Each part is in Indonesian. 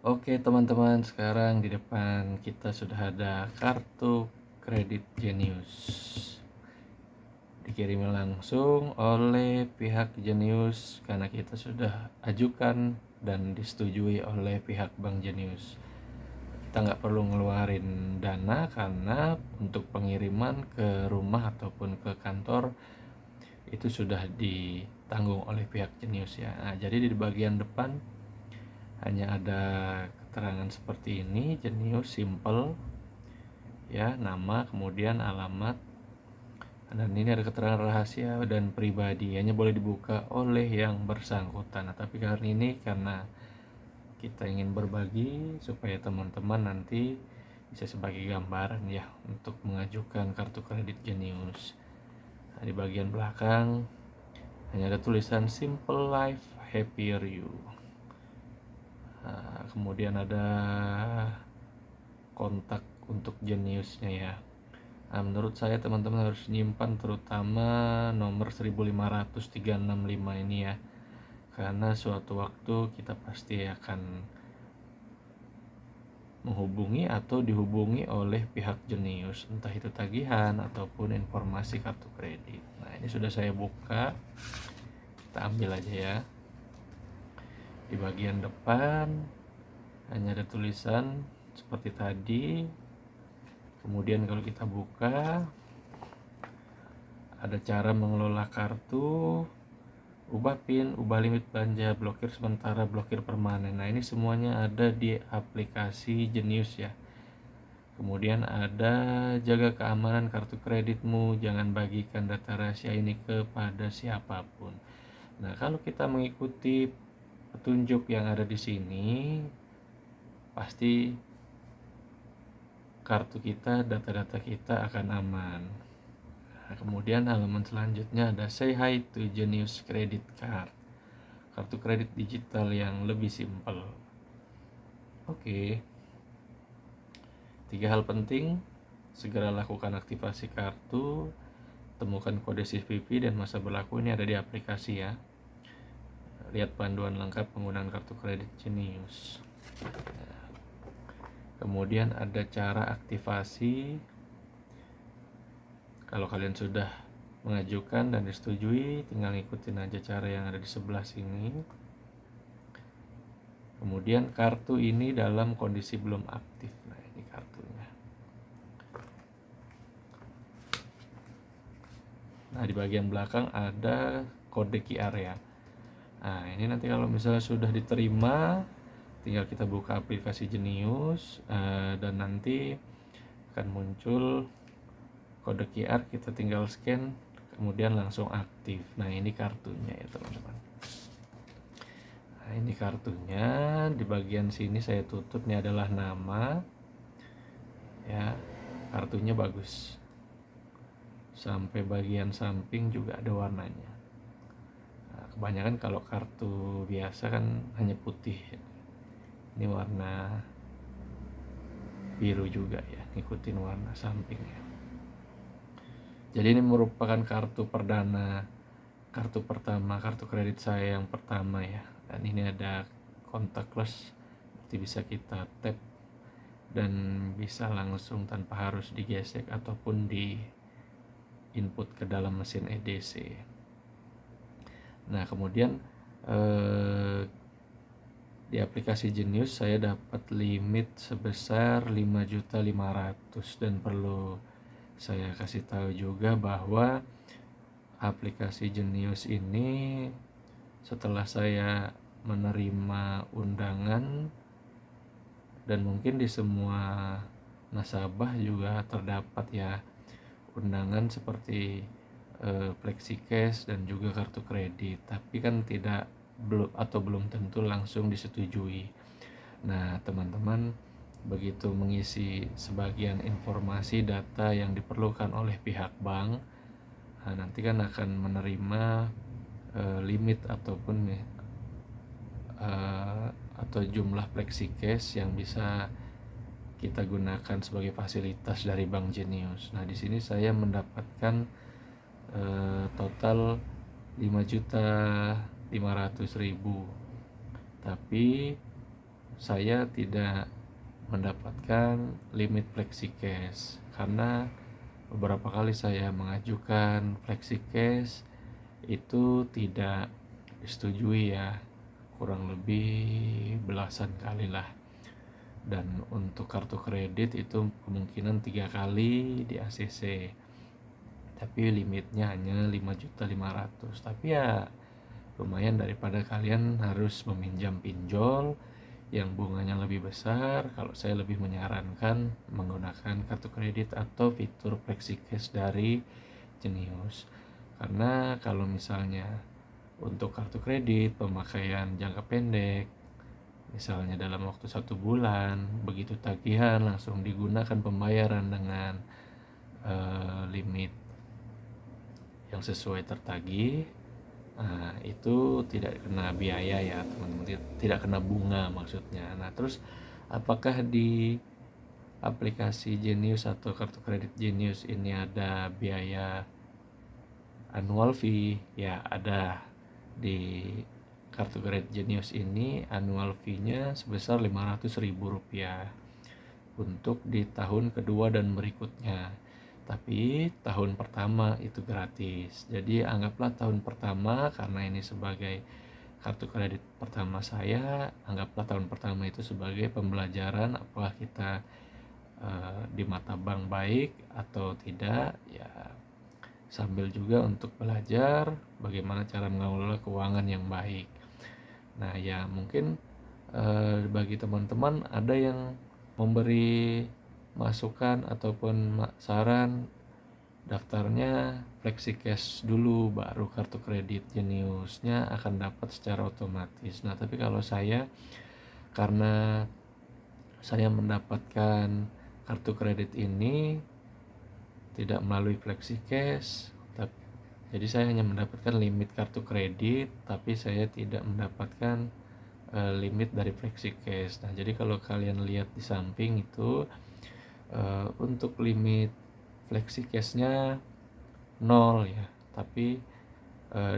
Oke teman-teman, sekarang di depan kita sudah ada kartu kredit Genius. Dikirimi langsung oleh pihak Genius karena kita sudah ajukan dan disetujui oleh pihak Bank Genius. Kita nggak perlu ngeluarin dana karena untuk pengiriman ke rumah ataupun ke kantor itu sudah ditanggung oleh pihak Genius ya. Nah, jadi di bagian depan hanya ada keterangan seperti ini, Genius simple ya, nama kemudian alamat, dan ini ada keterangan rahasia dan pribadi, hanya boleh dibuka oleh yang bersangkutan. Nah, tapi kali ini karena kita ingin berbagi supaya teman-teman nanti bisa sebagai gambaran ya untuk mengajukan kartu kredit Genius. Nah, di bagian belakang hanya ada tulisan Simple Life Happier You. Nah, kemudian ada kontak untuk Geniusnya ya. Nah, menurut saya teman-teman harus nyimpan terutama nomor 15365 ini ya, karena suatu waktu kita pasti akan menghubungi atau dihubungi oleh pihak Genius, entah itu tagihan ataupun informasi kartu kredit. Nah, ini sudah saya buka, kita ambil aja ya. Di bagian depan hanya ada tulisan seperti tadi. Kemudian kalau kita buka, ada cara mengelola kartu, ubah PIN, ubah limit belanja, blokir sementara, blokir permanen. Nah, ini semuanya ada di aplikasi Genius ya. Kemudian ada jaga keamanan kartu kreditmu, jangan bagikan data rahasia ini kepada siapapun. Nah, kalau kita mengikuti petunjuk yang ada di sini, pasti kartu kita, data-data kita akan aman. Nah, kemudian halaman selanjutnya ada Say Hi to Genius Credit Card, kartu kredit digital yang lebih simpel. Oke. 3 hal penting: segera lakukan aktivasi kartu, temukan kode CVV dan masa berlaku, ini ada di aplikasi ya. Lihat panduan lengkap penggunaan kartu kredit Genius. Kemudian ada cara aktivasi. Kalau kalian sudah mengajukan dan disetujui, tinggal ikutin aja cara yang ada di sebelah sini. Kemudian kartu ini dalam kondisi belum aktif. Nah, ini kartunya. Nah, di bagian belakang ada kode QR ya. Nah, ini nanti kalau misalnya sudah diterima, tinggal kita buka aplikasi Genius dan nanti akan muncul kode QR, kita tinggal scan kemudian langsung aktif. Nah, ini kartunya ya teman-teman. Nah, ini kartunya. Di bagian sini saya tutup, ini adalah nama ya. Kartunya bagus, sampai bagian samping juga ada warnanya. Nah, kebanyakan kalau kartu biasa kan hanya putih, ini warna biru juga ya, ngikutin warna sampingnya. Jadi ini merupakan kartu perdana, kartu pertama, kartu kredit saya yang pertama ya. Dan ini ada contactless, nanti bisa kita tap dan bisa langsung tanpa harus digesek ataupun di input ke dalam mesin EDC. Nah, kemudian di aplikasi Genius saya dapat limit sebesar 5.500.000, dan perlu saya kasih tahu juga bahwa aplikasi Genius ini setelah saya menerima undangan, dan mungkin di semua nasabah juga terdapat ya undangan seperti FlexiCash dan juga kartu kredit, tapi kan belum tentu langsung disetujui. Nah, teman-teman begitu mengisi sebagian informasi data yang diperlukan oleh pihak bank, nanti kan akan menerima limit ataupun atau jumlah FlexiCash yang bisa kita gunakan sebagai fasilitas dari Bank Genius. Nah, di sini saya mendapatkan total 5.500.000, tapi saya tidak mendapatkan limit FlexiCash karena beberapa kali saya mengajukan FlexiCash itu tidak disetujui ya, kurang lebih belasan kali lah. Dan untuk kartu kredit itu kemungkinan 3 kali di ACC, tapi limitnya hanya 5.500.000. Tapi ya lumayan daripada kalian harus meminjam pinjol yang bunganya lebih besar. Kalau saya lebih menyarankan menggunakan kartu kredit atau fitur FlexiCash dari Genius. Karena kalau misalnya untuk kartu kredit pemakaian jangka pendek, misalnya dalam waktu 1 bulan, begitu tagihan langsung digunakan pembayaran dengan limit yang sesuai tertagih. Nah, itu tidak kena biaya ya teman-teman, tidak kena bunga maksudnya. Nah, terus apakah di aplikasi Genius atau kartu kredit Genius ini ada biaya annual fee? Ya, ada. Di kartu kredit Genius ini annual fee-nya sebesar Rp500.000 untuk di tahun kedua dan berikutnya. Tapi tahun pertama itu gratis. Jadi anggaplah tahun pertama, karena ini sebagai kartu kredit pertama saya, anggaplah tahun pertama itu sebagai pembelajaran apakah kita di mata bank baik atau tidak ya, sambil juga untuk belajar bagaimana cara mengelola keuangan yang baik. Nah ya mungkin bagi teman-teman ada yang memberi masukan ataupun saran daftarnya FlexiCash dulu baru kartu kredit Geniusnya akan dapat secara otomatis. Nah tapi kalau saya, karena saya mendapatkan kartu kredit ini tidak melalui FlexiCash, jadi saya hanya mendapatkan limit kartu kredit, tapi saya tidak mendapatkan limit dari FlexiCash. Nah jadi kalau kalian lihat di samping itu untuk limit FlexiCash-nya 0 ya, tapi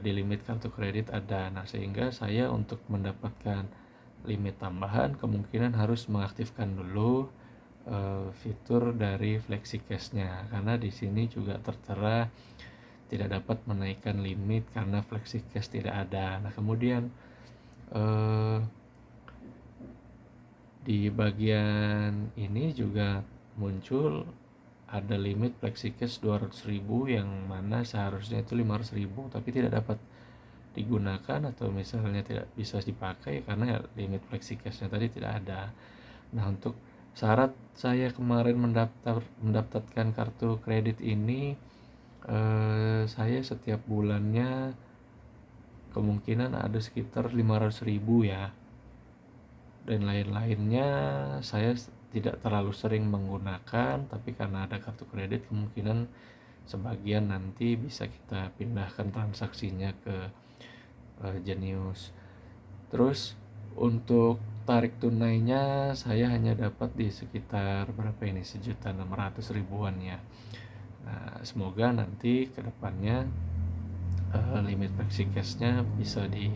di limit kartu kredit ada. Nah sehingga saya untuk mendapatkan limit tambahan kemungkinan harus mengaktifkan dulu fitur dari FlexiCash-nya, karena di sini juga tertera tidak dapat menaikkan limit karena FlexiCash tidak ada. Nah kemudian di bagian ini juga muncul ada limit FlexiCash 200.000 yang mana seharusnya itu 500.000 tapi tidak dapat digunakan atau misalnya tidak bisa dipakai karena limit FlexiCash-nya tadi tidak ada. Nah untuk syarat saya kemarin mendaftarkan kartu kredit ini, saya setiap bulannya kemungkinan ada sekitar 500.000 ya, dan lain-lainnya saya tidak terlalu sering menggunakan, tapi karena ada kartu kredit kemungkinan sebagian nanti bisa kita pindahkan transaksinya ke Genius. Terus untuk tarik tunainya saya hanya dapat di sekitar berapa ini, 1.600.000-an ya. Nah, semoga nanti kedepannya limit FlexiCash-nya bisa di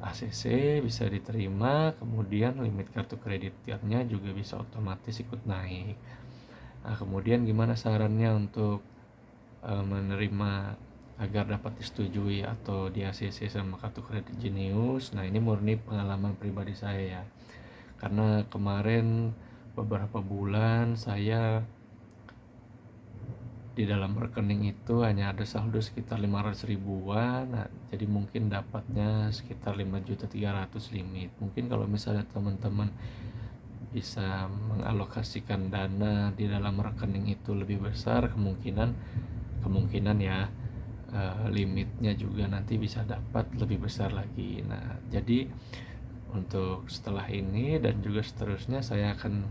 ACC, bisa diterima, kemudian limit kartu kreditnya juga bisa otomatis ikut naik. Nah, kemudian gimana sarannya untuk menerima agar dapat disetujui atau di ACC sama kartu kredit Genius? Nah, ini murni pengalaman pribadi saya ya. Karena kemarin beberapa bulan saya di dalam rekening itu hanya ada saldo sekitar 500.000-an. Nah, jadi mungkin dapatnya sekitar 5.300.000 limit. Mungkin kalau misalnya teman-teman bisa mengalokasikan dana di dalam rekening itu lebih besar, kemungkinan ya limitnya juga nanti bisa dapat lebih besar lagi. Nah, jadi untuk setelah ini dan juga seterusnya saya akan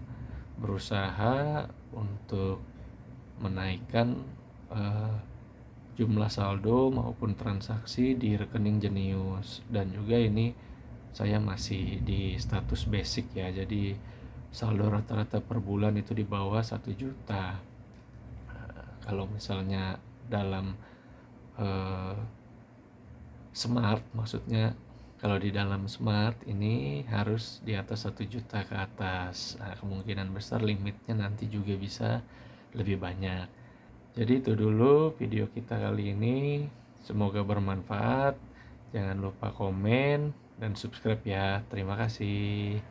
berusaha untuk menaikkan jumlah saldo maupun transaksi di rekening Genius. Dan juga ini saya masih di status basic ya, jadi saldo rata-rata per bulan itu di bawah 1 juta. Kalau misalnya dalam smart, maksudnya Kalau di dalam smart ini harus di atas 1 juta ke atas. Nah, kemungkinan besar limitnya nanti juga bisa lebih banyak. Jadi itu dulu video kita kali ini. Semoga bermanfaat. Jangan lupa komen dan subscribe ya. Terima kasih.